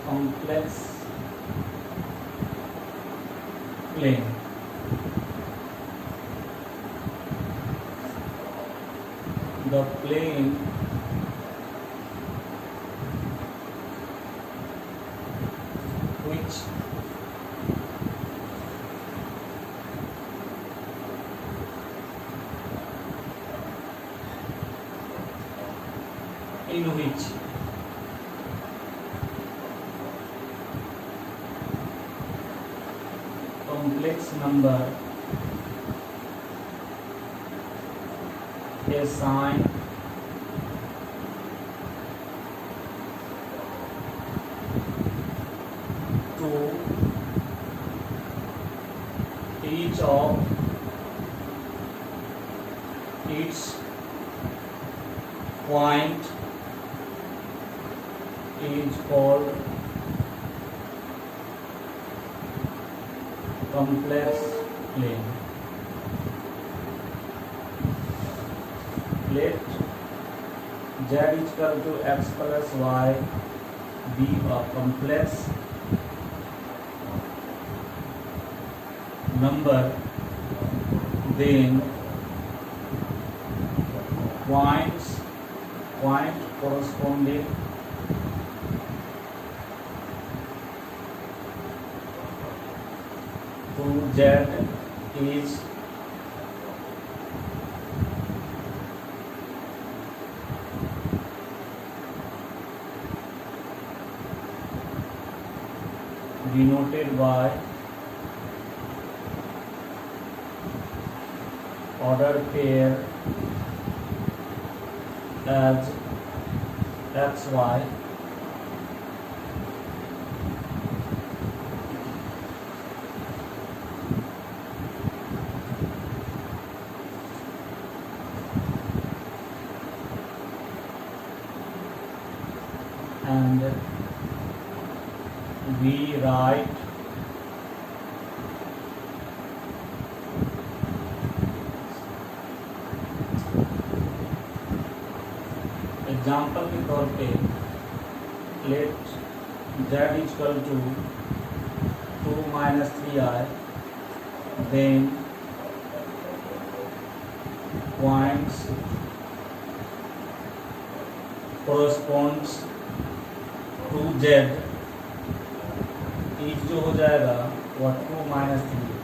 complex plane. The plane which in which complex number assigned to each of its point is called complex plane. Let z is equal to x plus y be a complex number, then point corresponding to z is denoted by order pair as xy and we write example के तौर पे let z is equal to 2 minus 3i, then points corresponds to z is जो हो जाएगा वह 2 minus 3।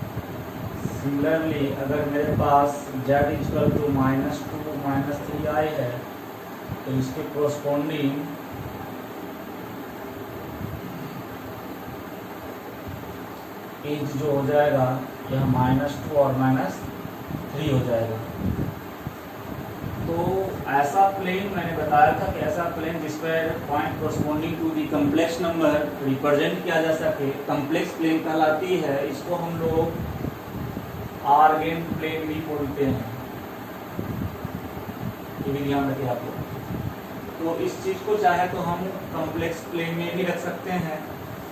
Similarly अगर मेरे पास z is equal to -2 minus 3i है तो इसके कोरस्पॉन्डिंग एज जो हो जाएगा यह -2 और -3 हो जाएगा। तो ऐसा प्लेन मैंने बताया था कि ऐसा प्लेन जिस पर point corresponding to the complex number represent किया जा सके कम्प्लेक्स प्लेन कहलाती है। इसको हम लोग आर्गेन प्लेन भी बोलते हैं, ये भी ध्यान रखिए आप लोग। तो इस चीज़ को चाहे तो हम कॉम्प्लेक्स प्लेन में भी रख सकते हैं।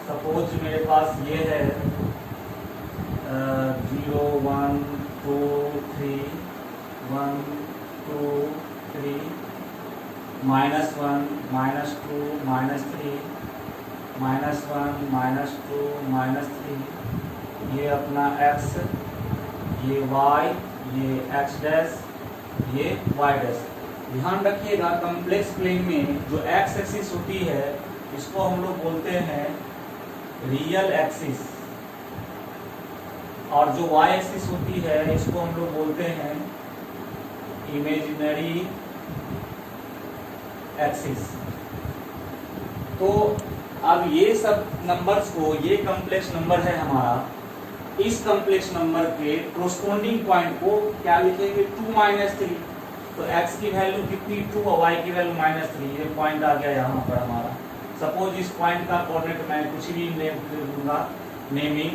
सपोज मेरे पास ये है 0 1 2 3 1 2 3 -1 -2 -3 -1 -2 -3 ये अपना x, ये y, ये x डैश, ये y डैश। ध्यान रखिएगा कॉम्प्लेक्स प्लेन में जो x एक्सिस होती है इसको हम लोग बोलते हैं रियल एक्सिस, और जो y एक्सिस होती है इसको हम लोग बोलते हैं इमेजिनरी एक्सिस। तो अब ये सब नंबर्स को, ये कॉम्प्लेक्स नंबर है हमारा, इस कॉम्प्लेक्स नंबर के कोरस्पॉन्डिंग पॉइंट को क्या लिखेंगे 2 -3। तो x की वैल्यू कितनी 2 और y की वैल्यू -3, ये पॉइंट आ गया यहाँ पर हमारा। सपोज इस पॉइंट का कोऑर्डिनेट मैं कुछ भी नेम कर दूंगा, नेमिंग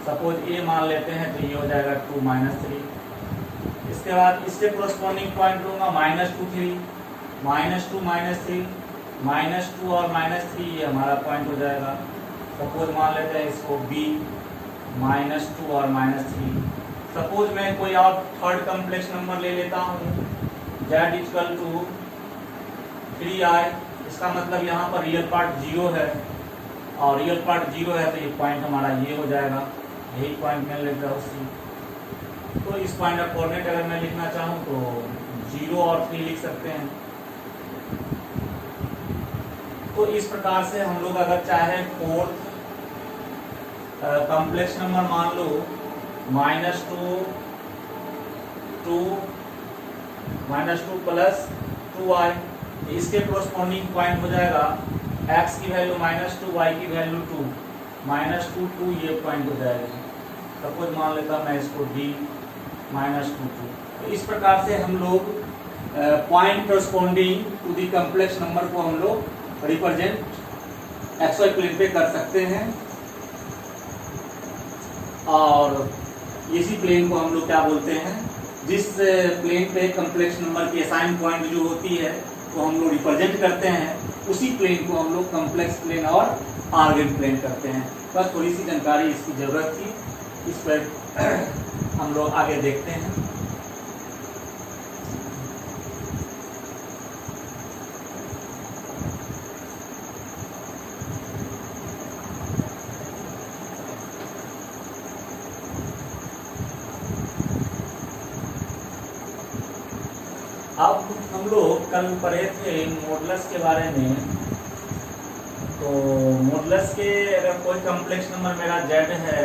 सपोज a मान लेते हैं तो ये हो जाएगा 2 -3। इसके बाद इससे कोरस्पॉन्डिंग पॉइंट लूंगा -2 3 -2 -3 -2 और -3, ये हमारा पॉइंट हो जाएगा। सपोज मान लेते हैं इसको b -2 और -3। सपोज मैं कोई और थर्ड कॉम्प्लेक्स नंबर ले लेता हूँ z इक्वल टू 3i, इसका मतलब यहाँ पर रियल पार्ट 0 है, और रियल पार्ट 0 है तो ये पॉइंट हमारा ये हो जाएगा, यही पॉइंट मैं लिख रहा हूँ सी। तो इस पॉइंट का कोऑर्डिनेट अगर मैं लिखना चाहूँ तो 0 और 3 लिख सकते हैं। तो इस प्रकार से हम लोग अगर चाहे फोर्थ कॉम्प्लेक्स नंबर मान लो -2 प्लस 2y, इसके कोरस्पॉन्डिंग पॉइंट हो जाएगा x की वैल्यू -2, y की वैल्यू 2, -2 2 ये पॉइंट हो जाएगी। सपोज मान लेता मैं इसको d -2 2। तो इस प्रकार से हम लोग point corresponding to the complex number को हम लोग रिप्रेजेंट एक्स वाई प्लेन पे कर सकते हैं, और इसी प्लेन को हम लोग क्या बोलते हैं, जिस प्लेन पे कॉम्प्लेक्स नंबर की असाइन पॉइंट जो होती है वो हम लोग रिप्रेजेंट करते हैं, उसी प्लेन को हम लोग कॉम्प्लेक्स प्लेन और आर्गन प्लेन करते हैं। बस थोड़ी सी जानकारी इसकी ज़रूरत थी, इस पर हम लोग आगे देखते हैं। अब हम लोग कल पढ़े थे मॉडुलस के बारे में। तो मॉडुलस के अगर कोई कॉम्प्लेक्स नंबर मेरा z है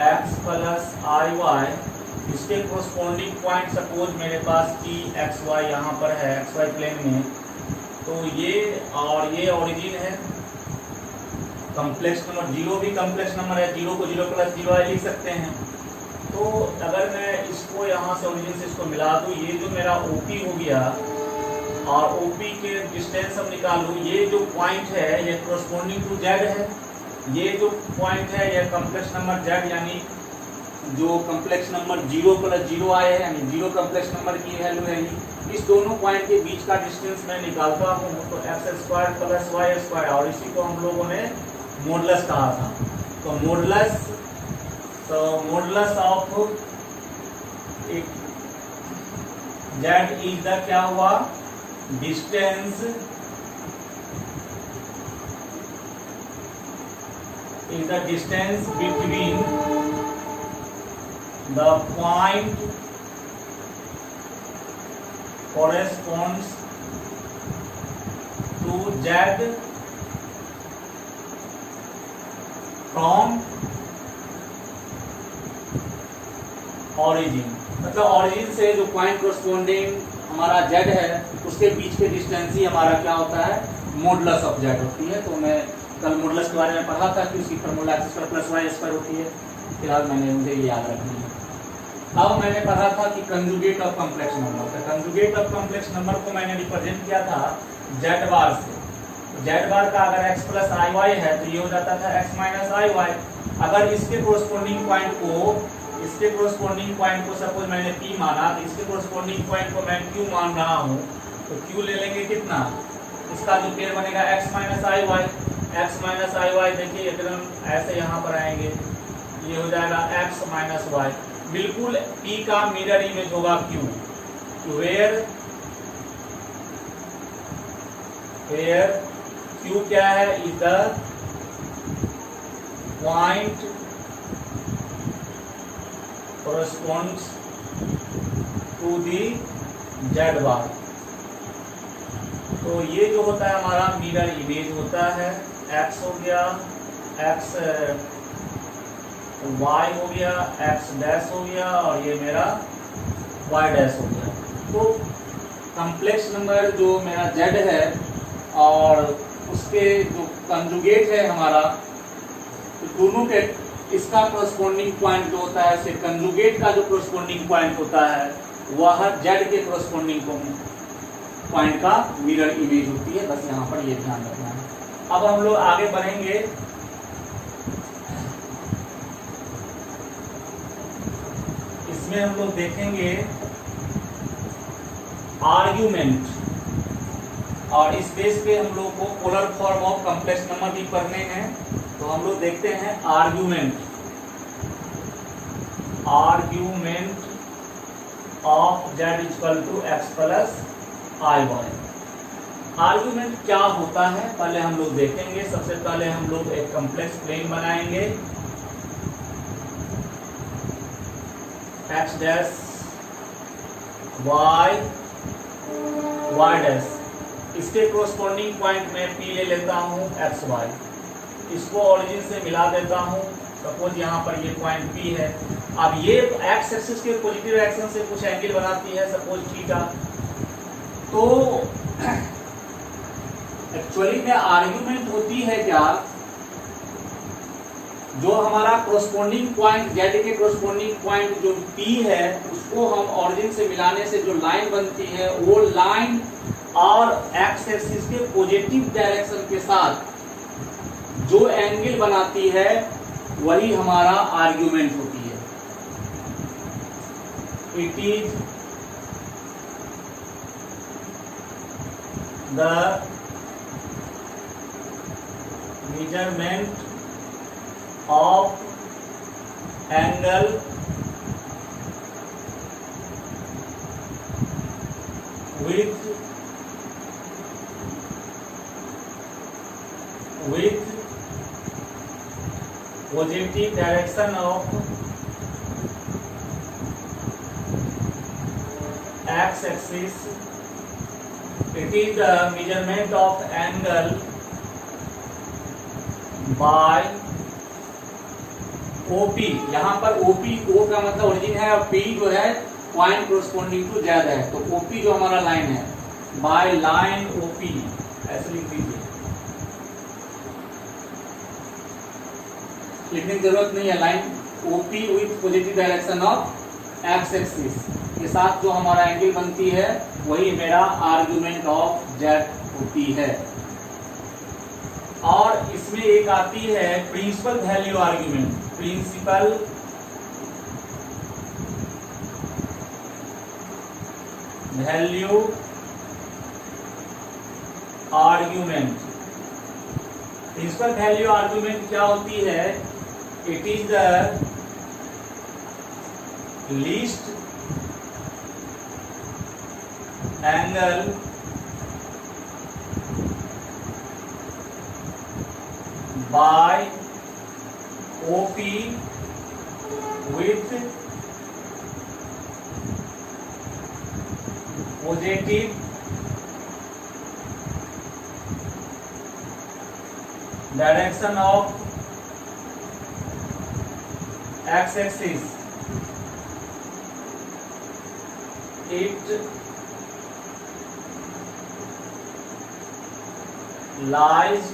x प्लस आई वाई, इसके कोरस्पॉन्डिंग पॉइंट सपोज मेरे पास कि एक्स वाई यहाँ पर है एक्स वाई प्लेन में, तो ये और ये ओरिजिन है। कॉम्प्लेक्स नंबर 0 भी कॉम्प्लेक्स नंबर है, 0 को 0 प्लस 0 लिख सकते हैं। तो अगर मैं इसको यहाँ से ओरिजिन से इसको मिला दूँ, ये जो मेरा OP हो गया और OP के डिस्टेंस हम निकालूँ, ये जो पॉइंट है ये कोरस्पॉन्डिंग टू Z है, ये जो पॉइंट है ये कॉम्प्लेक्स नंबर Z, यानी जो कॉम्प्लेक्स नंबर 0 प्लस 0 आए हैं, यानी 0 कॉम्प्लेक्स नंबर की वैल्यू है। इस दोनों पॉइंट के बीच का डिस्टेंस मैं निकालता हूँ तो x² प्लस y², और इसी को हम लोगों ने मॉडुलस कहा था। तो modulus of Z is the क्या हुआ, distance is the distance between the point corresponds to Z from origin। मतलब ऑरिजिन से जो पॉइंट कोरस्पॉन्डिंग हमारा Z है उसके बीच के डिस्टेंस ही हमारा क्या होता है, मॉडुलस ऑफ Z होती है। तो मैं कल मॉडुलस के बारे में पढ़ा था कि उसकी फॉर्मूला x² प्लस y² होती है। फिलहाल मैंने मुझे ये याद रखनी है। अब मैंने पढ़ा था कि कंजुगेट ऑफ कॉम्प्लेक्स नंबर, तो कंजुगेट ऑफ कॉम्प्लेक्स नंबर को मैंने रिप्रेजेंट किया था Z बार से। Z बार का अगर x प्लस आई वाई है तो ये हो जाता था x माइनस आई वाई। अगर इसके कोरस्पॉन्डिंग पॉइंट को सपोज मैंने P माना, तो इसके कोरस्पॉन्डिंग पॉइंट को मैं Q मान रहा हूँ, तो Q ले लेंगे कितना, इसका जो पेयर बनेगा x माइनस आई वाई। x माइनस आई वाई देखिए एकदम ऐसे यहाँ पर आएंगे, ये हो जाएगा x माइनस वाई। बिल्कुल P का मिरर इमेज होगा Q, वेयर Q क्या है, is the point corresponds to the Z बार। तो ये जो होता है हमारा मिरर इमेज होता है, x हो गया, x y हो गया, x डैश हो गया, और ये मेरा y डैश हो गया। तो कॉम्प्लेक्स नंबर जो मेरा Z है और उसके जो कंजुगेट है हमारा, तो दोनों के इसका कोरस्पॉन्डिंग पॉइंट जो होता है, उसके कंजुगेट का जो कोरस्पॉन्डिंग पॉइंट होता है वह Z के कोरस्पॉन्डिंग पॉइंट का मिरर इमेज होती है। बस यहाँ पर ये ध्यान रखना है। अब हम लोग आगे बढ़ेंगे। इसमें हम लोग देखेंगे आर्ग्यूमेंट, और इस बेस पे हम लोग को polar form of complex number भी पढ़ने हैं। तो हम लोग देखते हैं argument of Z equal to x plus i y. Argument क्या होता है पहले हम लोग देखेंगे। सबसे पहले हम लोग एक कॉम्प्लेक्स प्लेन बनाएंगे, x dash y y dash, इसके कोरस्पॉन्डिंग पॉइंट में P ले लेता हूँ x y, इसको ओरिजिन से मिला देता हूँ। सपोज यहाँ पर ये पॉइंट P है। अब ये एक्स एक्सिस के पॉजिटिव एक्शन से कुछ एंगल बनाती है, सपोज थीटा। तो एक्चुअली में आर्गुमेंट होती है क्या, जो हमारा कोरस्पॉन्डिंग पॉइंट जेड के कोरस्पॉन्डिंग पॉइंट जो P है, उसको हम ओरिजिन से मिलाने से जो लाइन बनती है, वो लाइन और एक्स एक्सिस के पॉजिटिव डायरेक्शन के साथ जो एंगल बनाती है वही हमारा आर्गुमेंट होती है। It is the measurement of angle with positive direction of x axis. It is the measurement of angle by OP। यहाँ पर OP, O का मतलब ओरिजिन है और P जो है पॉइंट कोरस्पॉन्डिंग टू जेड है, तो OP जो हमारा लाइन है, बाय लाइन OP ऐसे लिख दीजिए। लिखने की जरूरत नहीं है, line OP with positive direction of x axis के साथ जो हमारा एंगल बनती है वही मेरा आर्गुमेंट ऑफ जेड होती है। और इसमें एक आती है principal value argument. Principal value argument. Principal value argument क्या होती है? It is the least angle by OP with positive direction of x-axis. It lies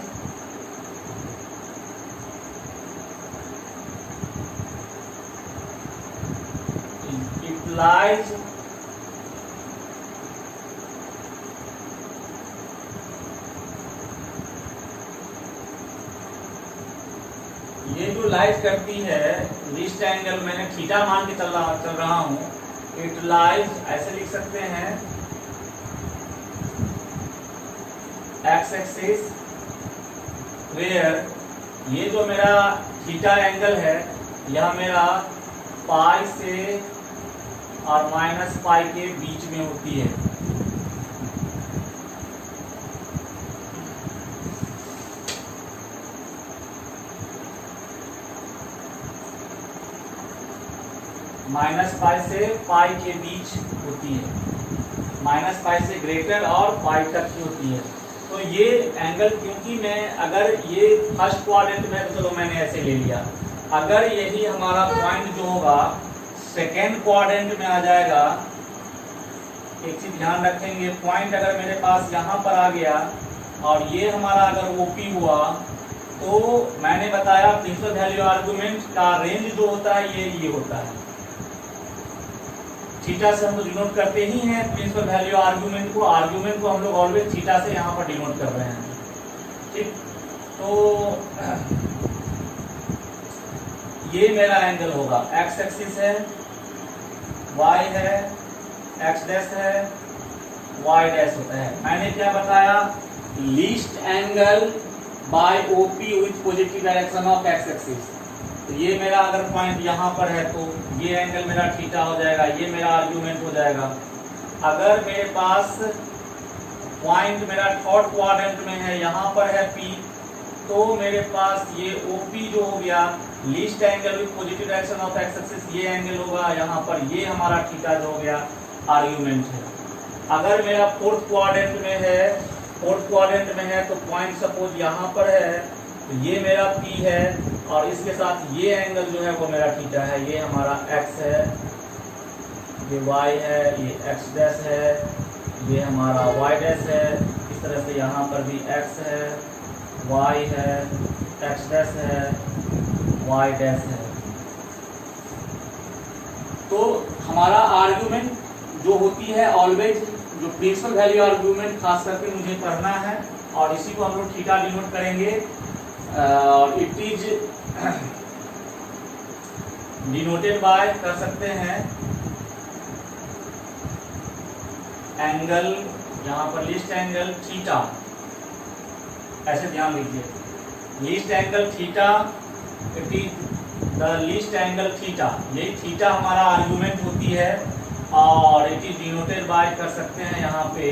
ये जो लाइज करती है, लिस्ट एंगल मैंने थीटा मान के चल रहा हूं। इट लाइज ऐसे लिख सकते हैं, एक्स एक्सिस वेयर ये जो मेरा थीटा एंगल है, यह मेरा पाई से और माइनस पाई के बीच में होती है। माइनस पाई से पाई के बीच होती है, माइनस पाई से ग्रेटर और पाई तक की होती है। तो ये एंगल, क्योंकि मैं अगर ये फर्स्ट क्वाड्रेंट में, तो चलो मैंने ऐसे ले लिया, अगर यही हमारा पॉइंट जो होगा सेकेंड क्वाड्रेंट में आ जाएगा। एक चीज ध्यान रखेंगे, पॉइंट अगर मेरे पास यहाँ पर आ गया और ये हमारा अगर OP हुआ, तो मैंने बताया प्रिंसिपल वैल्यू आर्गुमेंट का रेंज जो होता है ये होता है। थीटा से हम लोग डिनोट करते ही हैं प्रिंसिपल वैल्यू आर्गुमेंट को। आर्गुमेंट को हम लोग ऑलवेज थीटा से यहाँ पर डिनोट कर रहे हैं, ठीक। तो ये मेरा एंगल होगा, एक्स एक्सिस है, वाई है, एक्स डैश है, वाई डैश होता है। मैंने क्या बताया? Least angle by OP with positive direction of x axis. तो ये मेरा अगर पॉइंट यहाँ पर है तो ये एंगल मेरा थीटा हो जाएगा, ये मेरा आर्गुमेंट हो जाएगा। अगर मेरे पास पॉइंट मेरा थर्ड क्वाड्रेंट में है, यहाँ पर है P, तो मेरे पास ये OP जो हो गया least angle with positive direction of x axis, ये एंगल होगा यहाँ पर, ये हमारा थीटा जो हो गया आर्ग्यूमेंट है। अगर मेरा फोर्थ क्वाड्रेंट में है तो पॉइंट सपोज यहाँ पर है, तो ये मेरा P है और इसके साथ ये एंगल जो है वो मेरा थीटा है, ये हमारा x है, ये y है, ये x डैश है, ये हमारा y डैश है, इस तरह से यहाँ पर भी x है, y है, x डैश है, y डैश है। तो हमारा आर्गुमेंट जो होती है ऑलवेज, जो प्रिंसिपल वैल्यू आर्गुमेंट खास करके मुझे करना है और इसी को हम लोग थीटा डिनोट करेंगे। इट इज डिनोटेड बाय, कर सकते हैं एंगल, यहाँ पर लिस्ट एंगल थीटा, ऐसे ध्यान लीजिए, least angle theta, it is the least angle theta, यही थीटा हमारा आर्गुमेंट होती है और इट इज डिनोटेड बाय, कर सकते हैं यहाँ पे,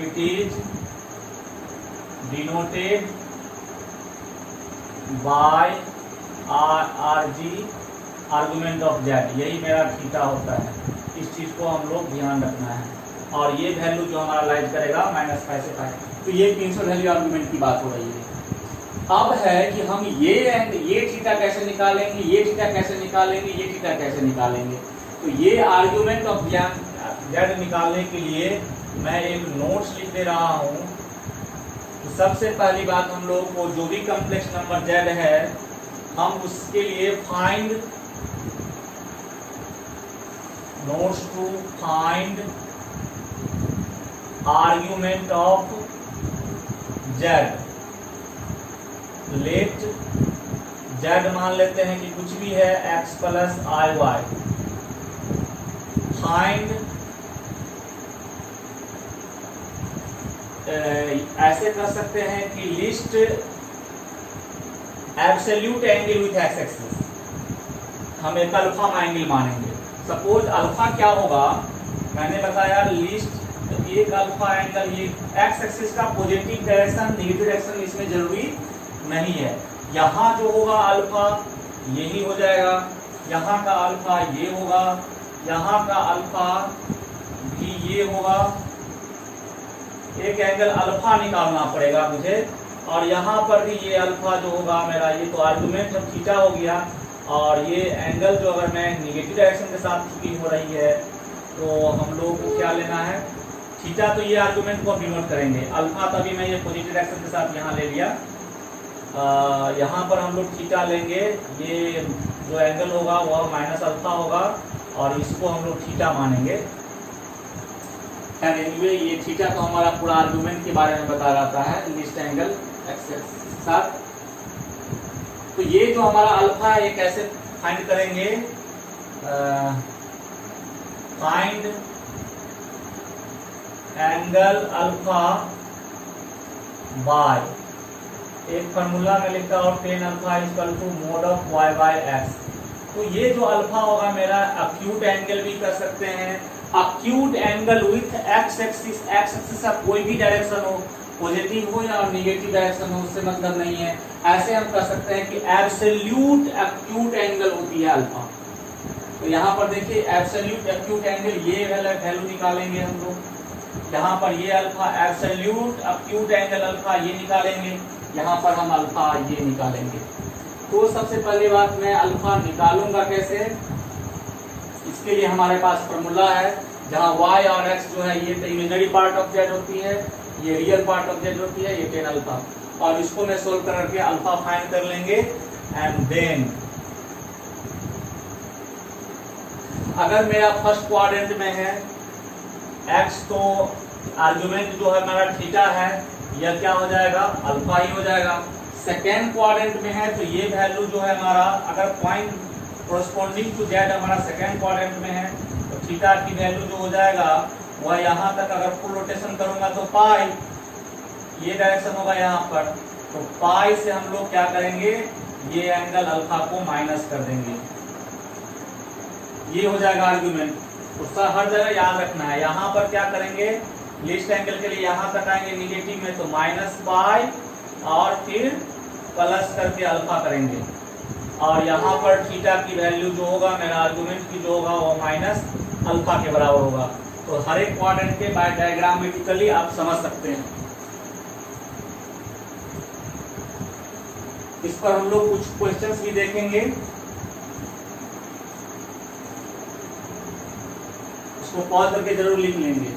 it is denoted by R G argument of Z, यही मेरा थीटा होता है। इस चीज को हम लोग ध्यान रखना है और ये वैल्यू जो हमारा लाइज करेगा -π से π, तो ये प्रिंसिपल वैल्यू आर्गुमेंट की बात हो रही है। अब है कि हम ये थीटा कैसे निकालेंगे, ये थीटा कैसे निकालेंगे, ये थीटा कैसे निकालेंगे। तो ये आर्गुमेंट ऑफ जेड निकालने के लिए मैं एक नोट्स लिख दे रहा हूँ। तो सबसे पहली बात, हम लोग को जो भी कॉम्प्लेक्स नंबर जेड है, हम उसके लिए find notes to find argument of z. Let z मान लेते हैं कि कुछ भी है x plus i y. Find, ऐसे कर सकते हैं कि least absolute angle with x axis, हम एक अल्फा एंगल मानेंगे। सपोज अल्फा क्या होगा, मैंने बताया लिस्ट एक अल्फा एंगल, ये एक्स एक्सिस का पॉजिटिव डायरेक्शन नेगेटिव डायरेक्शन इसमें जरूरी नहीं है। यहाँ जो होगा अल्फा यही हो जाएगा, यहाँ का अल्फा ये होगा, यहाँ का अल्फा भी ये होगा। एक एंगल अल्फा निकालना पड़ेगा मुझे और यहाँ पर भी ये अल्फा जो होगा मेरा, ये तो आर्गुमेंट जब थीटा हो गया और ये एंगल जो अगर मैं निगेटिव डायरेक्शन के साथ छुट्टी हो रही है तो हम लोग को क्या लेना है, थीटा। तो ये आर्गुमेंट को डिनोट करेंगे अल्फा, तभी मैं ये पॉजिटिव डायरेक्शन के साथ यहाँ ले लिया। यहाँ पर हम लोग थीटा लेंगे, ये जो एंगल होगा वह माइनस अल्फा होगा और इसको हम लोग थीटा मानेंगे। एनीवे ये थीटा तो हमारा पूरा आर्गुमेंट के बारे में बता रहता है लिस्ट एंगल एक्स के साथ। तो ये जो हमारा अल्फा है ये कैसे फाइंड करेंगे, फाइंड एंगल अल्फा बाय, एक फॉर्मूला में लिखा और tan alpha equal to mod of y by x. तो ये जो अल्फा होगा मेरा अक्यूट एंगल भी कर सकते हैं, acute angle with x axis, x axis का कोई भी डायरेक्शन हो, पॉजिटिव हो या नेगेटिव डायरेक्शन हो उससे मतलब नहीं है। ऐसे हम कर सकते हैं कि एब्सोल्यूट एक्यूट एंगल होती है अल्फा। तो यहाँ पर देखिए एब्सोल्यूट एक्यूट एंगल, ये वैल्यू निकालेंगे हम लोग। यहाँ पर ये alpha absolute acute angle alpha ये निकालेंगे, यहाँ पर हम अल्फा ये निकालेंगे। तो सबसे पहली बात मैं अल्फा निकालूंगा कैसे, इसके लिए हमारे पास फॉर्मूला है जहाँ y और x जो है ये इमेजिनरी पार्ट ऑफ जेड होती है, ये रियल पार्ट ऑफ जेड होती है, ये टेन अल्फा। और इसको मैं सोल्व करके अल्फा फाइंड कर लेंगे। एंड देन अगर मेरा फर्स्ट क्वाड्रेंट में है x, तो आर्गुमेंट जो है हमारा थीटा है, यह क्या हो जाएगा, अल्फा ही हो जाएगा। सेकेंड क्वाड्रेंट में है तो ये वैल्यू जो है हमारा, अगर पॉइंट कोरस्पोंडिंग टू जेड हमारा सेकेंड क्वाड्रेंट में है तो थीटा की वैल्यू जो हो जाएगा वह यहाँ तक अगर फुल रोटेशन करूंगा तो पाई, ये डायरेक्शन होगा यहाँ पर, तो पाई से हम लोग क्या करेंगे, ये एंगल अल्फा को माइनस कर देंगे, ये हो जाएगा आर्गुमेंट। उसका हर जगह याद रखना है। यहाँ पर क्या करेंगे, लीस्ट एंगल के लिए यहाँ तक आएंगे निगेटिव में तो माइनस पाई और फिर प्लस करके अल्फा करेंगे, और यहाँ पर थीटा की वैल्यू जो होगा मेरा आर्गुमेंट की जो होगा वो माइनस अल्फा के बराबर होगा। तो हर एक क्वाड्रेंट के बाय डायग्रामेटिकली आप समझ सकते हैं। इस पर हम लोग कुछ क्वेश्चंस भी देखेंगे, उसको पॉज करके जरूर लिख लेंगे।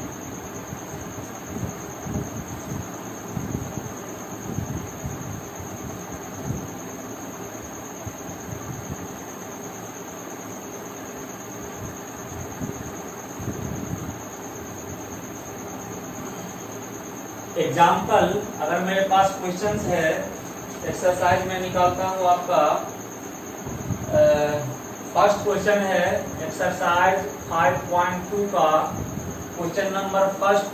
एग्जाम्पल अगर मेरे पास क्वेश्चंस है, एक्सरसाइज में निकालता हूँ आपका। फर्स्ट क्वेश्चन है एक्सरसाइज 5.2 का question number first.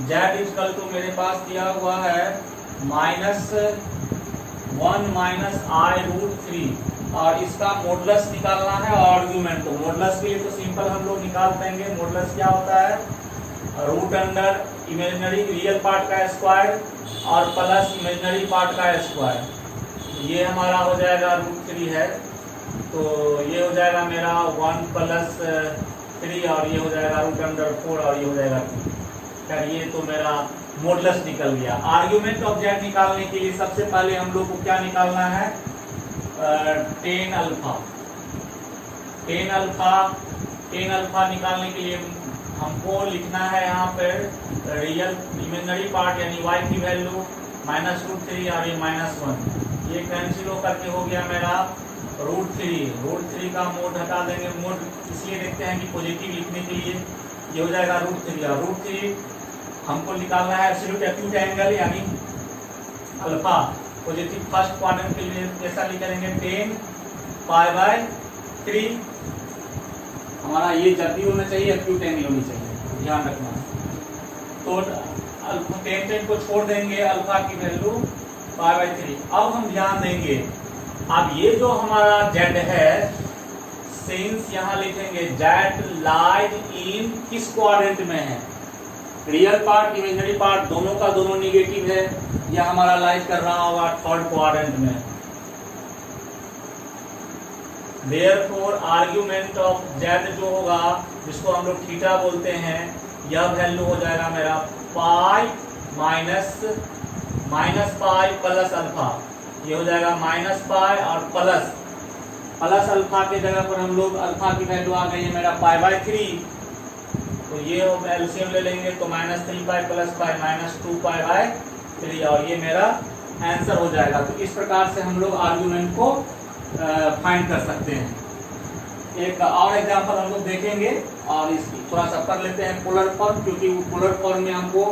Z equal to मेरे पास दिया हुआ है -1 माइनस i√3 और इसका मॉडुलस निकालना है और आर्गुमेंट। तो मॉडुलस के लिए तो सिंपल हम लोग निकाल देंगे। मॉडुलस क्या होता है? Root under imaginary real part का स्क्वायर और प्लस इमेजिनरी पार्ट का स्क्वायर। ये हमारा हो जाएगा √3 है, तो ये हो जाएगा मेरा 1 + 3 और ये हो जाएगा √4 और ये हो जाएगा 2। खैर ये तो मेरा मॉडुलस निकल गया। आर्ग्यूमेंट ऑफ जेड निकालने के लिए सबसे पहले हम लोग को क्या निकालना है? tan alpha. tan अल्फा निकालने के लिए हमको लिखना है यहाँ पर रियल इमेजिनरी पार्ट यानी y की वैल्यू -√3 और ये -1, ये कैंसिल होकर के हो गया मेरा √3 का मोड हटा देंगे। मोड इसलिए देखते हैं कि पॉजिटिव लिखने के लिए ये हो जाएगा √3 और √3 हमको निकालना है एब्सोल्यूट एक्यूट एंगल यानी अल्फा। पॉजिटिव फर्स्ट क्वाड्रेंट के लिए कैसा लिखेंगे? tan π/3 हमारा ये जब होना चाहिए एक्यूट एंगल होनी चाहिए, ध्यान रखना। तो tan को छोड़ देंगे, अल्फा की वैल्यू π/3। अब हम ध्यान देंगे, अब ये जो हमारा z है, सिंस यहाँ लिखेंगे z लाइज इन किस क्वाड्रेंट में है? रियल पार्ट इमेजिनरी पार्ट दोनों का दोनों निगेटिव है, यह हमारा लाइज कर रहा होगा थर्ड क्वाड्रेंट में। Therefore आर्ग्यूमेंट ऑफ z जो होगा, जिसको हम लोग थीटा बोलते हैं, यह वैल्यू हो जाएगा मेरा pi minus pi plus alpha. ये हो जाएगा माइनस पाई और प्लस अल्फा के जगह पर हम लोग अल्फा की वैल्यू आ गई है मेरा π/3, तो ये एलसीएम ले लेंगे तो -3 पाई प्लस पाई -2 π/3 और ये मेरा आंसर हो जाएगा। तो इस प्रकार से हम लोग आर्ग्यूमेंट को फाइंड कर सकते हैं। एक और एग्जांपल हम लोग देखेंगे और इसकी थोड़ा सा कर लेते हैं पोलर फॉर्म, क्योंकि पोलर फॉर्म में हमको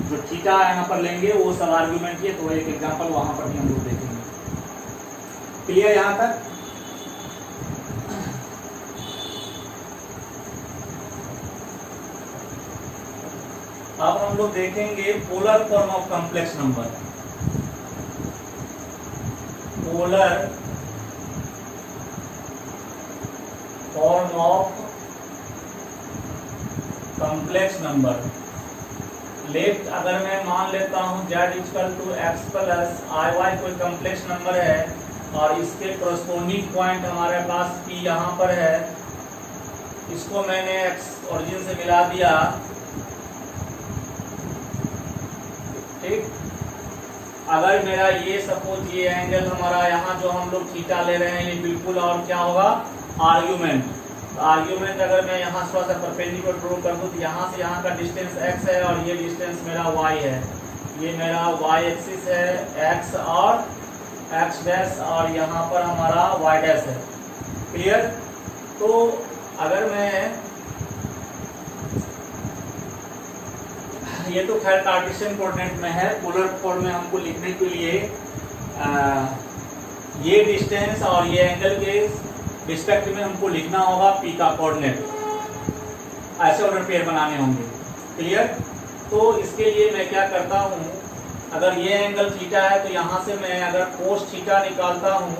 जो थीटा यहाँ पर लेंगे वो सब आर्ग्यूमेंट है, तो एक एग्जांपल वहां पर भी हम लोग देखेंगे। क्लियर यहाँ तक? अब हम लोग देखेंगे polar form of complex number. Polar form of complex number. Let अगर मैं मान लेता हूं z equal to x plus i कोई कॉम्प्लेक्स नंबर है और इसके कोरस्पोंडिंग पॉइंट हमारे पास p यहाँ पर है, इसको मैंने x ओरिजिन से मिला दिया, ठीक। अगर मेरा ये सपोज ये एंगल हमारा यहाँ जो हम लोग थीटा ले रहे हैं ये बिल्कुल और क्या होगा? आर्ग्यूमेंट। तो आर्ग्यूमेंट अगर मैं यहाँ थोड़ा सा परपेंडिकुलर ड्रॉ कर दूँ तो यहाँ से यहाँ का डिस्टेंस x है और ये डिस्टेंस मेरा y है, ये मेरा y एक्सिस है x और x डैश और यहाँ पर हमारा y डैश है। क्लियर? तो अगर मैं ये तो खैर कार्टेशियन कोऑर्डिनेट में है, पोलर फॉर्म में हमको लिखने के लिए ये डिस्टेंस और ये एंगल के रिस्पेक्ट में हमको लिखना होगा p का कोऑर्डिनेट, ऐसे ऑर्डर पेयर बनाने होंगे। क्लियर? तो इसके लिए मैं क्या करता हूँ, अगर ये एंगल थीटा है तो यहाँ से मैं अगर कोस थीटा निकालता हूँ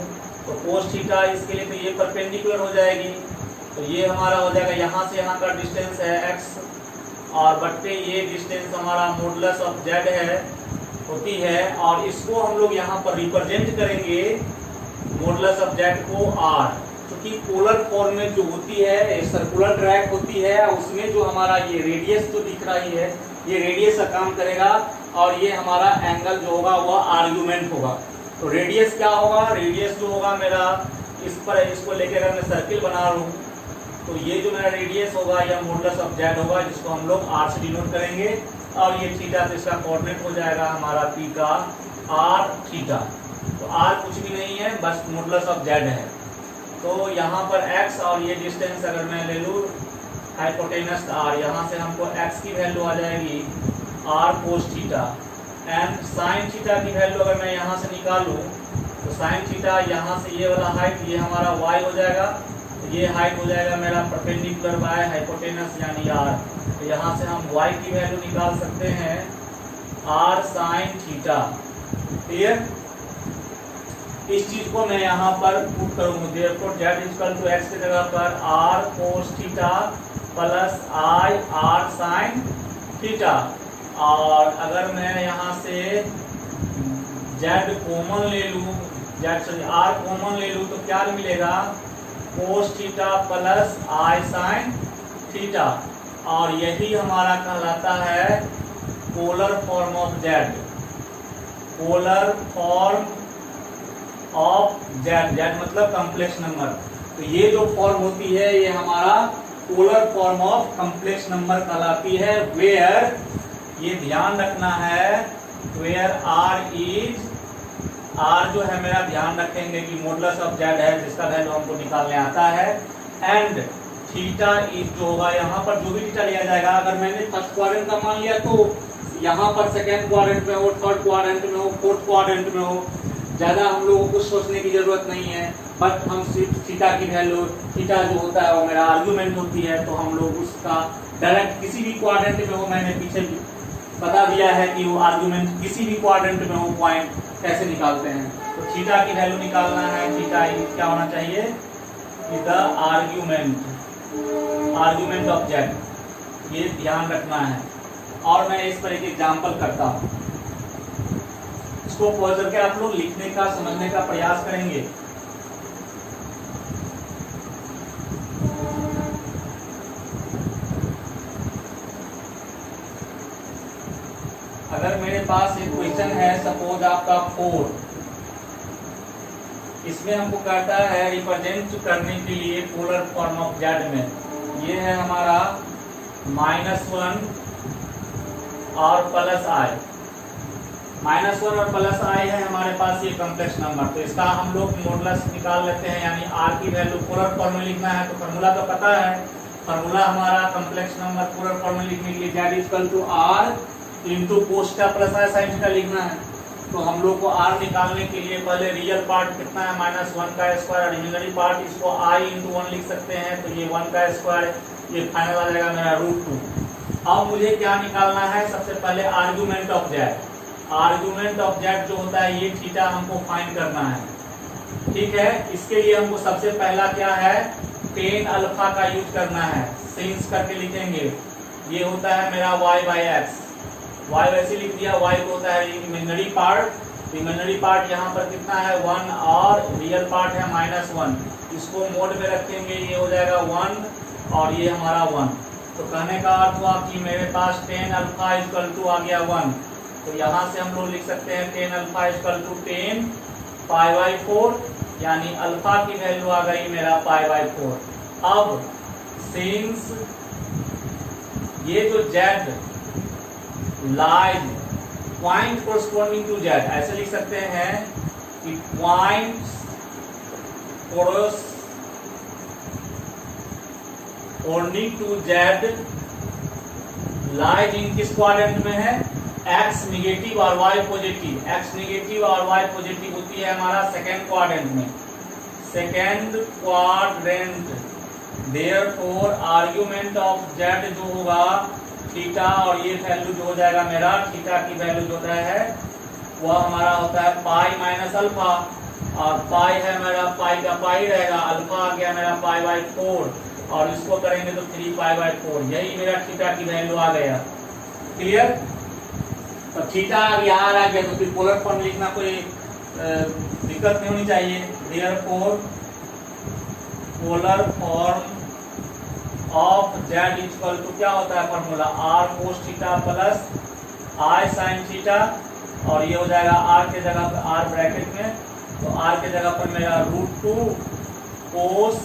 तो कोस थीटा इसके लिए तो ये परपेंडिकुलर हो जाएगी, तो ये हमारा हो जाएगा यहाँ से यहाँ का डिस्टेंस है x और बट्टे ये डिस्टेंस हमारा मॉडुलस ऑफ जेड है होती है, और इसको हम लोग यहाँ पर रिप्रेजेंट करेंगे मॉडुलस ऑफ जेड को आर, क्योंकि पोलर फॉर्म में जो होती है सर्कुलर ट्रैक होती है, उसमें जो हमारा ये रेडियस जो दिख रही है ये रेडियस का काम करेगा, और ये हमारा एंगल जो होगा वह आर्गुमेंट होगा। तो रेडियस क्या होगा, रेडियस जो होगा मेरा इस पर, इसको लेकर अगर मैं सर्किल बना रहा हूँ तो ये जो मेरा रेडियस होगा यह मॉडुलस ऑफ जेड होगा, जिसको हम लोग आर से डिनोट करेंगे, और ये थीटा तो इसका कोऑर्डिनेट हो जाएगा हमारा थीटा आर थीटा। तो आर कुछ भी नहीं है, बस मॉडुलस ऑफ जेड है। तो यहाँ पर x और ये डिस्टेंस अगर मैं ले लूँ हाइपोटेनस r, यहाँ से हमको x की वैल्यू आ जाएगी r cos theta, and sine theta की वैल्यू अगर मैं यहाँ से निकालूँ तो साइन थीटा यहाँ से ये वाला हाइट ये हमारा y हो जाएगा, ये हाइट हो जाएगा मेरा परपेंडिकुलर बाय हाइपोटेनस यानी r। तो यहाँ से हम y की वैल्यू निकाल सकते हैं r साइन थीटा। क्लियर? इस चीज को मैं यहाँ पर पुट करूंगा, therefore z equal to x की जगह पर r cos theta plus i r sine theta, और अगर मैं यहाँ से z कॉमन ले लूँ, r कॉमन ले लूँ तो क्या मिलेगा, cos theta plus i sine theta, और यही हमारा कहलाता है polar form of Z. Polar form of Z, Z मतलब कॉम्प्लेक्स नंबर। तो ये जो फॉर्म होती है ये हमारा polar form of complex number कहलाती है, वेयर, ये ध्यान रखना है, वेयर आर इज, आर जो है मेरा ध्यान रखेंगे कि मॉडुलस ऑफ जेड है जिसका वैल्यू हमको निकालने आता है, एंड थीटा इज जो होगा यहाँ पर जो भी थीटा लिया जाएगा, अगर मैंने फर्स्ट क्वाड्रेंट का मान लिया तो यहाँ पर सेकेंड क्वाड्रेंट में हो, थर्ड क्वाड्रेंट में हो, फोर्थ क्वाड्रेंट में हो, ज़्यादा हम लोगों को सोचने की जरूरत नहीं है। बट हम सिर्फ थीटा की वैल्यू, थीटा जो होता है वो मेरा आर्गुमेंट होती है, तो हम लोग उसका डायरेक्ट किसी भी क्वाड्रेंट में हो, मैंने पीछे बता दिया है कि वो आर्गुमेंट किसी भी क्वाड्रेंट में हो पॉइंट कैसे निकालते हैं। तो थीटा की वैल्यू निकालना है, थीटा क्या होना चाहिए, is the argument of Z, ये ध्यान रखना है। और मैं इस पर एक एग्जांपल करता हूँ, इसको पॉज करके आप लोग लिखने का समझने का प्रयास करेंगे। अगर मेरे पास एक क्वेश्चन है, सपोज आपका 4, इसमें हमको कहता है रिप्रेजेंट करने के लिए पोलर फॉर्म ऑफ जेड में, ये है हमारा -1 और प्लस i, -1 और प्लस i है हमारे पास ये कॉम्प्लेक्स नंबर। तो इसका हम लोग मॉडुलस निकाल लेते हैं, यानी r की वैल्यू पोलर फॉर्म में लिखना है, तो फार्मूला तो पता है, फार्मूला हमारा कॉम्प्लेक्स नंबर पोलर फॉर्म में लिखने के लिए z equal to r into cos theta plus i sine theta लिखना है। तो हम लोग को r निकालने के लिए पहले रियल पार्ट कितना है, -1 का स्क्वायर, और इमेजिनरी पार्ट इसको i इंटू 1 लिख सकते हैं, तो ये 1 का स्क्वायर, ये फाइनल आ जाएगा मेरा √2। अब मुझे क्या निकालना है, सबसे पहले argument of Z. Argument of z जो होता है ये थीटा हमको फाइंड करना है, ठीक है। इसके लिए हमको सबसे पहला क्या है, टेन अल्फा का यूज करना है, सिंस करके लिखेंगे, ये होता है मेरा y/x, y वैसे लिख दिया, y को होता है इमेजिनरी पार्ट, इमेजिनरी पार्ट यहाँ पर कितना है 1, और रियल पार्ट है -1, इसको मोड में रखेंगे, ये हो जाएगा 1 और ये हमारा 1। तो कहने का अर्थ हुआ कि मेरे पास 10 अल्फा इक्वल टू आ गया 1, तो यहाँ से हम लोग लिख सकते हैं 10 अल्फा इक्वल टू 10 π/4, यानी अल्फा की वैल्यू आ गई मेरा π/4। अब सिंस ये जो z lies point corresponding to z, ऐसे लिख सकते हैं कि point corresponding to z lies in किस क्वाड्रेंट में है, एक्स निगेटिव और वाई पॉजिटिव। एक्स निगेटिव और वाई पॉजिटिव होती है हमारा सेकेंड क्वाड्रेंट में, second quadrant. Therefore argument of z जो होगा थीटा, और ये वैल्यू जो हो जाएगा मेरा, थीटा की वैल्यू जो होता है वह हमारा होता है पाई माइनस अल्फा, और पाई है मेरा पाई का पाई रहेगा, अल्फा आ गया मेरा π/4, और इसको करेंगे तो 3π/4, यही मेरा थीटा की वैल्यू आ गया। क्लियर? तो थीटा यहाँ आ गया तो फिर पोलर फॉर्म लिखना कोई दिक्कत नहीं होनी चाहिए। Therefore polar form of z equal to क्या होता है formula, r cos theta plus i sin theta, और ये हो जाएगा r के जगह पर r ब्रैकेट में, तो r के जगह पर मेरा √2 cos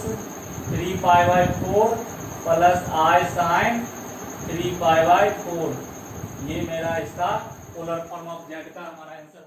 3π/4 प्लस i sin 3π/4, ये मेरा इसका पोलर फॉर्म ऑफ z का हमारा आंसर